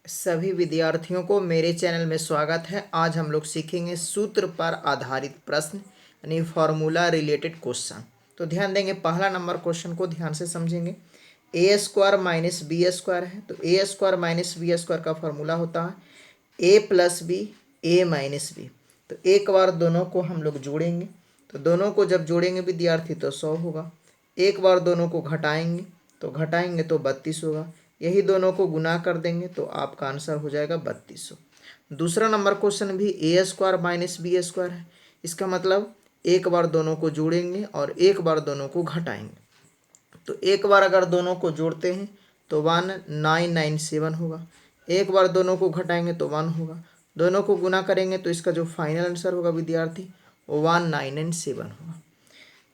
सभी विद्यार्थियों को मेरे चैनल में स्वागत है। आज हम लोग सीखेंगे सूत्र पर आधारित प्रश्न यानी फॉर्मूला रिलेटेड क्वेश्चन। तो ध्यान देंगे, पहला नंबर क्वेश्चन को ध्यान से समझेंगे। ए स्क्वायर माइनस बी स्क्वायर है, तो A square minus B square का फॉर्मूला होता है A plus B A minus B. तो एक बार दोनों को हम लोग जोड़ेंगे, तो दोनों को जब जोड़ेंगे विद्यार्थी तो 100 होगा। एक बार दोनों को घटाएंगे तो 32 होगा। यही दोनों को गुना कर देंगे तो आपका आंसर हो जाएगा 3200। दूसरा नंबर क्वेश्चन भी ए स्क्वायर माइनस बी स्क्वायर है। इसका मतलब एक बार दोनों को जोड़ेंगे और एक बार दोनों को घटाएंगे। तो एक बार अगर दोनों को जोड़ते हैं तो 1997 होगा। एक बार दोनों को घटाएंगे तो 1 होगा। दोनों को गुना करेंगे तो इसका जो फाइनल आंसर होगा विद्यार्थी वो 1997 होगा।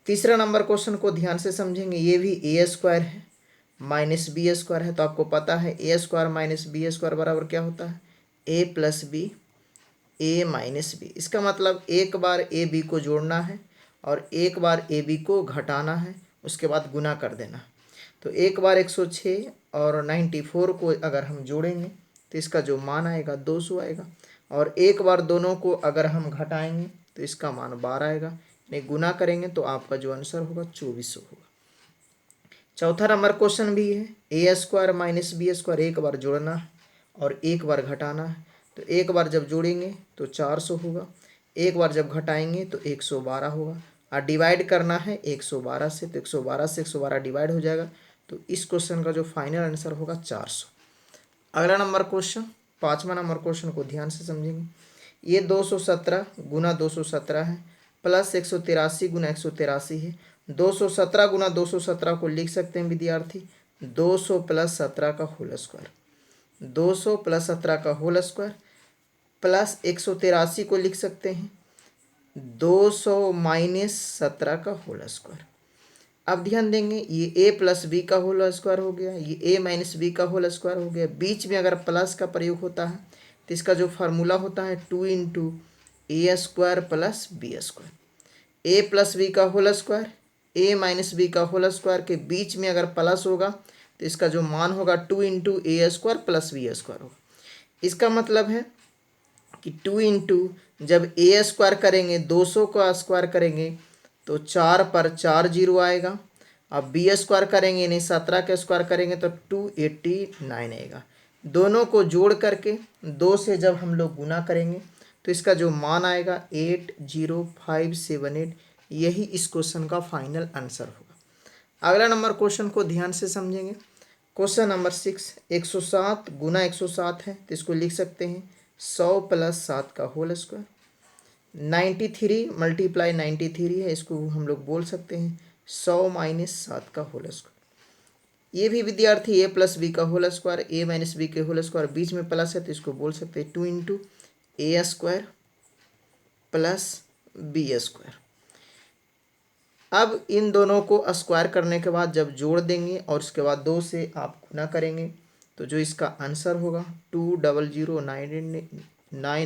तीसरा नंबर क्वेश्चन को ध्यान से समझेंगे। ये भी ए स्क्वायर है माइनस बी स्क्वायर है, तो आपको पता है A square minus B square बराबर क्या होता है A plus B A minus B. इसका मतलब एक बार ए बी को जोड़ना है और एक बार ए बी को घटाना है, उसके बाद गुना कर देना। तो एक बार 106 और 94 को अगर हम जोड़ेंगे तो इसका जो मान आएगा 200 आएगा, और एक बार दोनों को अगर हम घटाएंगे तो इसका मान 12 आएगा। नहीं, गुना करेंगे तो आपका जो आंसर होगा 2400 होगा। चौथा नंबर क्वेश्चन भी है A square minus B square, एक बार जोड़ना है और एक बार घटाना है। तो एक बार जब जोड़ेंगे तो 400 होगा, एक बार जब घटाएंगे तो 112 होगा, और डिवाइड करना है 112 से, तो 112 से 112 डिवाइड हो जाएगा। तो इस क्वेश्चन का जो फाइनल आंसर होगा 400। अगला नंबर क्वेश्चन, पाँचवा नंबर क्वेश्चन को ध्यान से समझेंगे। ये 217 गुना 217 है, प्लस 183 गुना 183 है। 217 गुना 217 को लिख सकते हैं विद्यार्थी 200 प्लस 17 का होल स्क्वायर। 200 प्लस 17 का होल स्क्वायर प्लस 183 को लिख सकते हैं 200 माइनस 17 का होल स्क्वायर। अब ध्यान देंगे, ये ए प्लस बी का होल स्क्वायर हो गया, ये ए माइनस बी का होल स्क्वायर हो गया। बीच में अगर प्लस का प्रयोग होता है तो इसका जो फार्मूला होता है 2 into A square plus B square. A plus B का होल स्क्वायर ए माइनस बी का होल स्क्वायर के बीच में अगर प्लस होगा तो इसका जो मान होगा 2 into A square plus B square होगा। इसका मतलब है कि 2 इंटू जब ए स्क्वायर करेंगे 200 का स्क्वायर करेंगे तो 4 पर 4 जीरो आएगा। अब बी स्क्वायर करेंगे यानी 17 का स्क्वायर करेंगे तो 289 आएगा। दोनों को जोड़ करके 2 से जब हम लोग गुना करेंगे तो इसका जो मान आएगा 80578। यही इस क्वेश्चन का फाइनल आंसर होगा। अगला नंबर क्वेश्चन को ध्यान से समझेंगे। क्वेश्चन नंबर 6, 107 गुना 107 है, तो इसको लिख सकते हैं 100 प्लस 7 का होल स्क्वायर। 93 मल्टीप्लाई 93 है, इसको हम लोग बोल सकते हैं 100 माइनस 7 का होल स्क्वायर। ये भी विद्यार्थी ए प्लस बी का होल स्क्वायर ए माइनस बी के होल स्क्वायर, बीच में प्लस है तो इसको बोल सकते हैं 2 into A square plus B square. अब इन दोनों को स्क्वायर करने के बाद जब जोड़ देंगे और उसके बाद 2 से आप गुना करेंगे तो जो इसका आंसर होगा 2009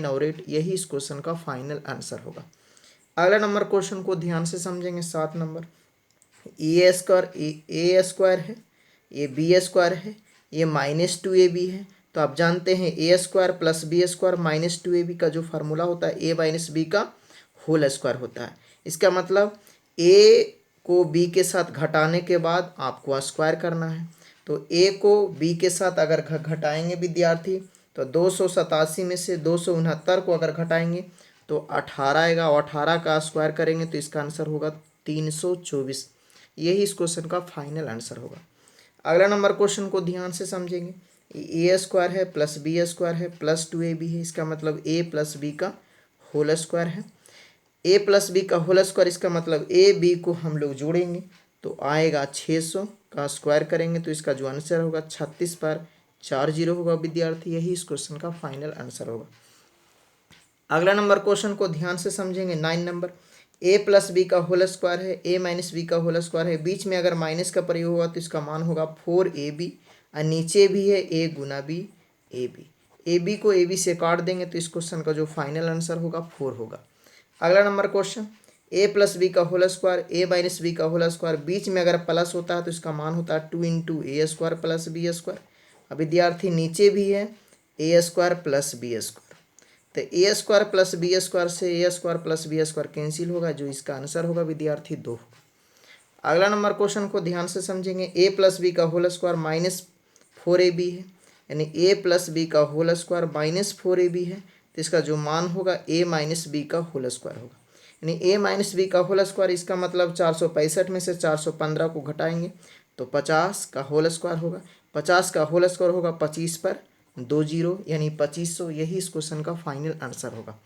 और 8, यही इस क्वेश्चन का फाइनल आंसर होगा। अगला नंबर क्वेश्चन को ध्यान से समझेंगे। 7 नंबर, ए स्क्वायर है, ये बी स्क्वायर है, ये माइनस 2ab है। तो आप जानते हैं A square plus B square minus 2ab का जो फार्मूला होता है ए माइनस बी का होल स्क्वायर होता है। इसका मतलब ए को बी के साथ घटाने के बाद आपको स्क्वायर करना है। तो ए को बी के साथ अगर घटाएंगे विद्यार्थी तो 287 में से 269 को अगर घटाएंगे तो 18 आएगा, और 18 का स्क्वायर करेंगे तो इसका आंसर होगा 324। यही इस क्वेश्चन का फाइनल आंसर होगा। अगला नंबर क्वेश्चन को ध्यान से समझेंगे। ए स्क्वायर है प्लस बी स्क्वायर है प्लस 2ab है, इसका मतलब ए प्लस बी का होल स्क्वायर है। ए प्लस बी का होल स्क्वायर, इसका मतलब ए बी को हम लोग जोड़ेंगे तो आएगा 600 का स्क्वायर करेंगे तो इसका जो आंसर होगा 36 पर 4 जीरो होगा विद्यार्थी। यही इस क्वेश्चन का फाइनल आंसर होगा। अगला नंबर क्वेश्चन को ध्यान से समझेंगे। 9 नंबर, ए प्लस बी का होल स्क्वायर है ए माइनस बी का होल स्क्वायर है, बीच में अगर माइनस का प्रयोग होगा तो इसका मान होगा 4ab, और नीचे भी है ए गुना B A B. A B को ए बी से काट देंगे तो इस क्वेश्चन का जो फाइनल आंसर होगा 4 होगा। अगला नंबर क्वेश्चन, ए प्लस बी का होल स्क्वायर ए माइनस बी का होल स्क्वायर, बीच में अगर प्लस होता है तो इसका मान होता है 2 into A square plus B square. अब विद्यार्थी नीचे भी है A square plus B square. तो A square plus B square से A square plus B square cancel होगा, जो इसका आंसर होगा विद्यार्थी 2 होगा। अगला नंबर क्वेश्चन को ध्यान से समझेंगे। ए प्लस बी का होल स्क्वायर माइनस 4ab है, यानी ए प्लस बी का होल स्क्वायर माइनस 4ab है, तो इसका जो मान होगा ए माइनस बी का होल स्क्वायर होगा। यानी ए माइनस बी का होल स्क्वायर, इसका मतलब 465 में से 415 को घटाएंगे तो 50 का होल स्क्वायर होगा। 50 का होल स्क्वायर होगा 25 पर 2 जीरो, यानी 2500। यही इस क्वेश्चन का फाइनल आंसर होगा।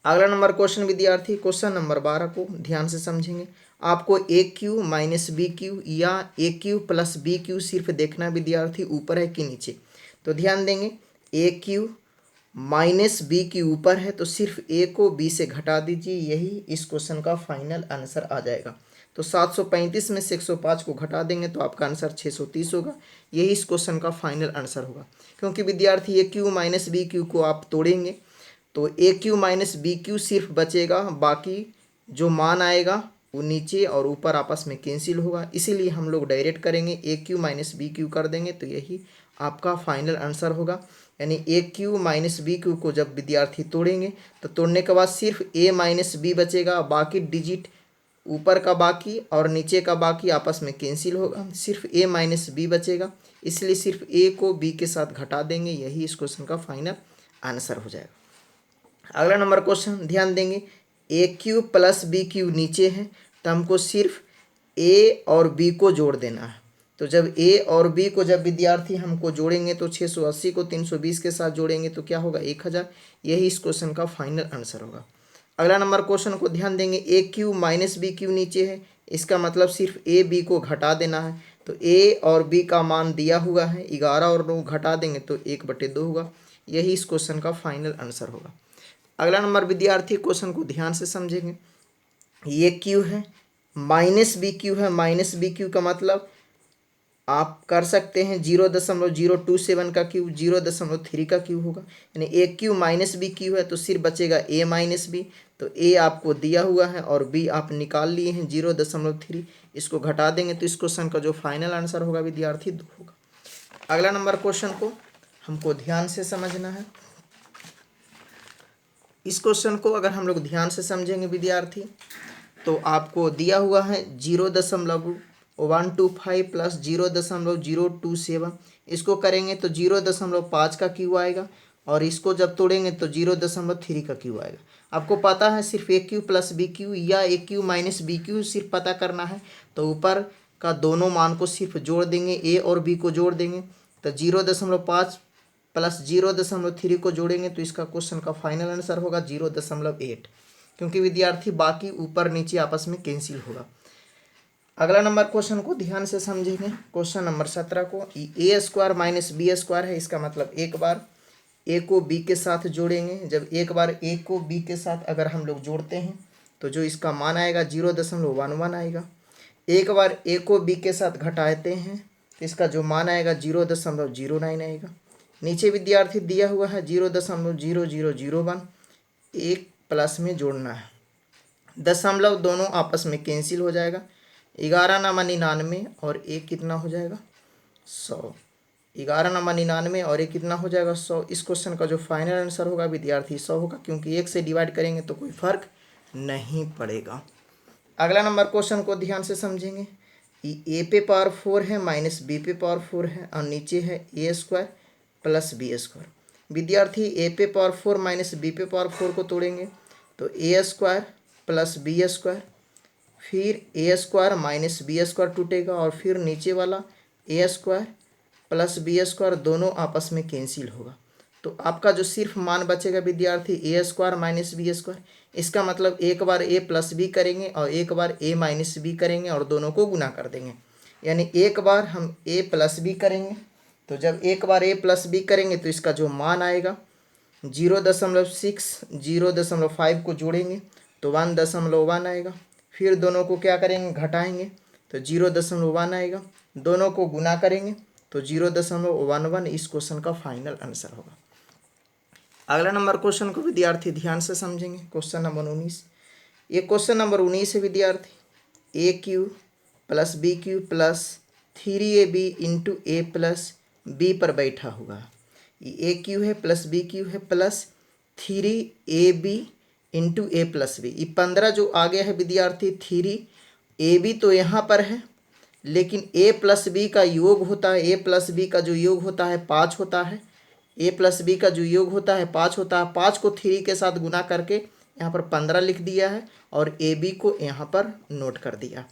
अगला नंबर क्वेश्चन विद्यार्थी क्वेश्चन नंबर 12 को ध्यान से समझेंगे। आपको ए क्यू माइनस बी क्यू या ए क्यू प्लस बी क्यू सिर्फ देखना विद्यार्थी ऊपर है कि नीचे। तो ध्यान देंगे, ए क्यू माइनस बी की ऊपर है तो सिर्फ ए को बी से घटा दीजिए, यही इस क्वेश्चन का फाइनल आंसर आ जाएगा। तो 735 में से 105 को घटा देंगे तो आपका आंसर 630 होगा। यही इस क्वेश्चन का फाइनल आंसर होगा। क्योंकि विद्यार्थी A Q minus B Q को आप तोड़ेंगे तो ए क्यू माइनस बी क्यू सिर्फ बचेगा, बाकी जो मान आएगा वो नीचे और ऊपर आपस में कैंसिल होगा। इसीलिए हम लोग डायरेक्ट करेंगे, ए क्यू माइनस बी क्यू कर देंगे तो यही आपका फाइनल आंसर होगा। यानी ए क्यू माइनस बी क्यू को जब विद्यार्थी तोड़ेंगे तो तोड़ने के बाद सिर्फ ए माइनस बी बचेगा, बाकी डिजिट ऊपर का बाकी और नीचे का बाकी आपस में कैंसिल होगा, सिर्फ ए माइनस बी बचेगा। इसलिए सिर्फ ए को बी के साथ घटा देंगे, यही इस क्वेश्चन का फाइनल आंसर हो जाएगा। अगला नंबर क्वेश्चन ध्यान देंगे, A cube plus B Q नीचे है तो हमको सिर्फ ए और बी को जोड़ देना है। तो जब ए और बी को जब विद्यार्थी हमको जोड़ेंगे तो 680 को 320 के साथ जोड़ेंगे तो क्या होगा 1000। यही इस क्वेश्चन का फाइनल आंसर होगा। अगला नंबर क्वेश्चन को ध्यान देंगे, A Q minus B Q नीचे है, इसका मतलब सिर्फ ए बी को घटा देना है। तो ए और बी का मान दिया हुआ है 11 और 9 घटा देंगे तो 1/2 होगा। यही इस क्वेश्चन का फाइनल आंसर होगा। अगला नंबर विद्यार्थी क्वेश्चन को ध्यान से समझेंगे। ये क्यू है माइनस बी क्यू है, माइनस बी क्यू का मतलब आप कर सकते हैं 0.027 का क्यू 0.3 का क्यू होगा। यानी ए क्यू माइनस बी क्यू है तो सिर्फ बचेगा ए माइनस बी। तो ए आपको दिया हुआ है और बी आप निकाल लिए हैं 0.3, इसको घटा देंगे तो इस क्वेश्चन का जो फाइनल आंसर होगा विद्यार्थी 2 होगा। अगला नंबर क्वेश्चन को हमको ध्यान से समझना है। इस क्वेश्चन को अगर हम लोग ध्यान से समझेंगे विद्यार्थी तो आपको दिया हुआ है 0.125 प्लस 0.027, इसको करेंगे तो 0.5 का क्यू आएगा और इसको जब तोड़ेंगे तो 0.3 का क्यू आएगा। आपको पता है सिर्फ ए क्यू प्लस बी क्यू या ए क्यू माइनस बी क्यू सिर्फ पता करना है, तो ऊपर का दोनों मान को सिर्फ जोड़ देंगे, ए और बी को जोड़ देंगे तो 0.5 प्लस 0.3 को जोड़ेंगे तो इसका क्वेश्चन का फाइनल आंसर होगा 0.8, क्योंकि विद्यार्थी बाकी ऊपर नीचे आपस में कैंसिल होगा। अगला नंबर क्वेश्चन को ध्यान से समझेंगे। क्वेश्चन नंबर 17 को, ए स्क्वायर माइनस बी स्क्वायर है, इसका मतलब एक बार ए को बी के साथ जोड़ेंगे। जब एक बार ए को बी के साथ अगर हम लोग जोड़ते हैं तो जो इसका मान आएगा 0.11 आएगा। एक बार ए को बी के साथ घटाते हैं तो इसका जो मान आएगा 0.09 आएगा। नीचे विद्यार्थी दिया हुआ है 0.0001, एक प्लस में जोड़ना है, दशमलव दोनों आपस में कैंसिल हो जाएगा। 11 नमा 99 और एक कितना हो जाएगा 100। 11 नमा 99 और एक कितना हो जाएगा 100। इस क्वेश्चन का जो फाइनल आंसर होगा विद्यार्थी 100 होगा, क्योंकि एक से डिवाइड करेंगे तो कोई फर्क नहीं पड़ेगा। अगला नंबर क्वेश्चन को ध्यान से समझेंगे। ए पे पावर 4 है माइनस बी पे पावर 4 है और नीचे है A square plus B square. विद्यार्थी ए पे पावर 4 माइनस बी पे पावर 4 को तोड़ेंगे तो A square plus B square, फिर ए स्क्वायर माइनस बी स्क्वायर टूटेगा और फिर नीचे वाला ए स्क्वायर प्लस बी स्क्वायर दोनों आपस में कैंसिल होगा। तो आपका जो सिर्फ मान बचेगा विद्यार्थी A square minus B square. इसका मतलब एक बार ए प्लस बी करेंगे और एक बार ए माइनस बी करेंगे और दोनों को गुना कर देंगे। यानी एक बार हम ए प्लस बी करेंगे, तो जब एक बार ए प्लस बी करेंगे तो इसका जो मान आएगा 0.6, 0.5 को जोड़ेंगे तो 1.1 आएगा। फिर दोनों को क्या करेंगे घटाएंगे तो 0.1 आएगा। दोनों को गुना करेंगे तो 0.11 इस क्वेश्चन का फाइनल आंसर होगा। अगला नंबर क्वेश्चन को विद्यार्थी ध्यान से समझेंगे। क्वेश्चन नंबर 19, ये क्वेश्चन नंबर 19 है विद्यार्थी। A cube plus B cube plus 3ab into A plus B पर बैठा हुआ है। ए क्यू है प्लस बी क्यू है plus 3ab into A plus B. ये 15 जो आ गया है विद्यार्थी 3ab तो यहाँ पर है, लेकिन a प्लस बी का योग होता है, a प्लस बी का जो योग होता है 5 होता है, a प्लस बी का जो योग होता है 5 होता है। 5 को 3 के साथ गुना करके यहाँ पर 15 लिख दिया है और ए बी को यहाँ पर नोट कर दिया।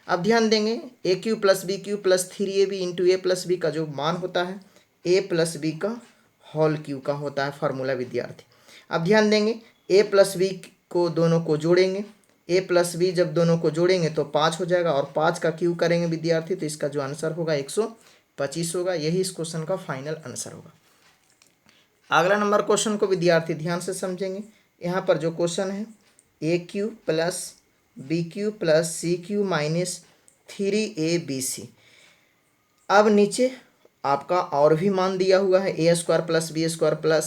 अब ध्यान देंगे A cube plus B cube plus 3ab into A plus B का जो मान होता है ए प्लस बी का होल क्यू का होता है फार्मूला विद्यार्थी। अब ध्यान देंगे ए प्लस बी को दोनों को जोड़ेंगे, ए प्लस बी जब दोनों को जोड़ेंगे तो 5 हो जाएगा और 5 का क्यू करेंगे विद्यार्थी तो इसका जो आंसर होगा 125 होगा। यही इस क्वेश्चन का फाइनल आंसर होगा। अगला नंबर क्वेश्चन को विद्यार्थी ध्यान से समझेंगे। यहाँ पर जो क्वेश्चन है A cube plus B cube plus C cube minus 3ab। अब नीचे आपका और भी मान दिया हुआ है A square plus B square plus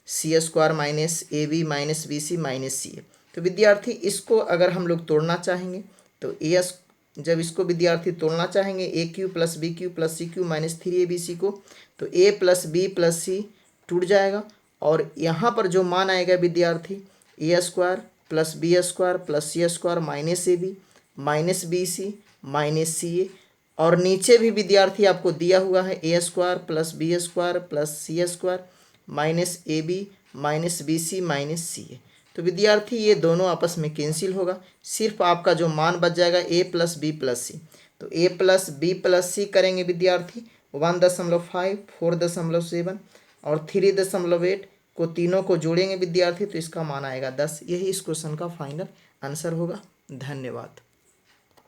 C square minus A B minus B C minus C A. तो विद्यार्थी इसको अगर हम लोग तोड़ना चाहेंगे तो जब इसको विद्यार्थी तोड़ना चाहेंगे A cube plus B cube plus C cube minus 3ab को तो A plus B plus C टूट जाएगा और यहाँ पर जो मान आएगा विद्यार्थी A square plus B square plus C square minus A B minus B C minus C A. और नीचे भी विद्यार्थी आपको दिया हुआ है A square plus B square plus C square minus A B minus B C minus C A. तो विद्यार्थी ये दोनों आपस में कैंसिल होगा, सिर्फ आपका जो मान बच जाएगा ए प्लस बी प्लस सी। तो ए प्लस बी प्लस सी करेंगे विद्यार्थी 1.5 4.7 और 3.8 को तीनों को जोड़ेंगे विद्यार्थी तो इसका मान आएगा 10। यही इस क्वेश्चन का फाइनल आंसर होगा। धन्यवाद।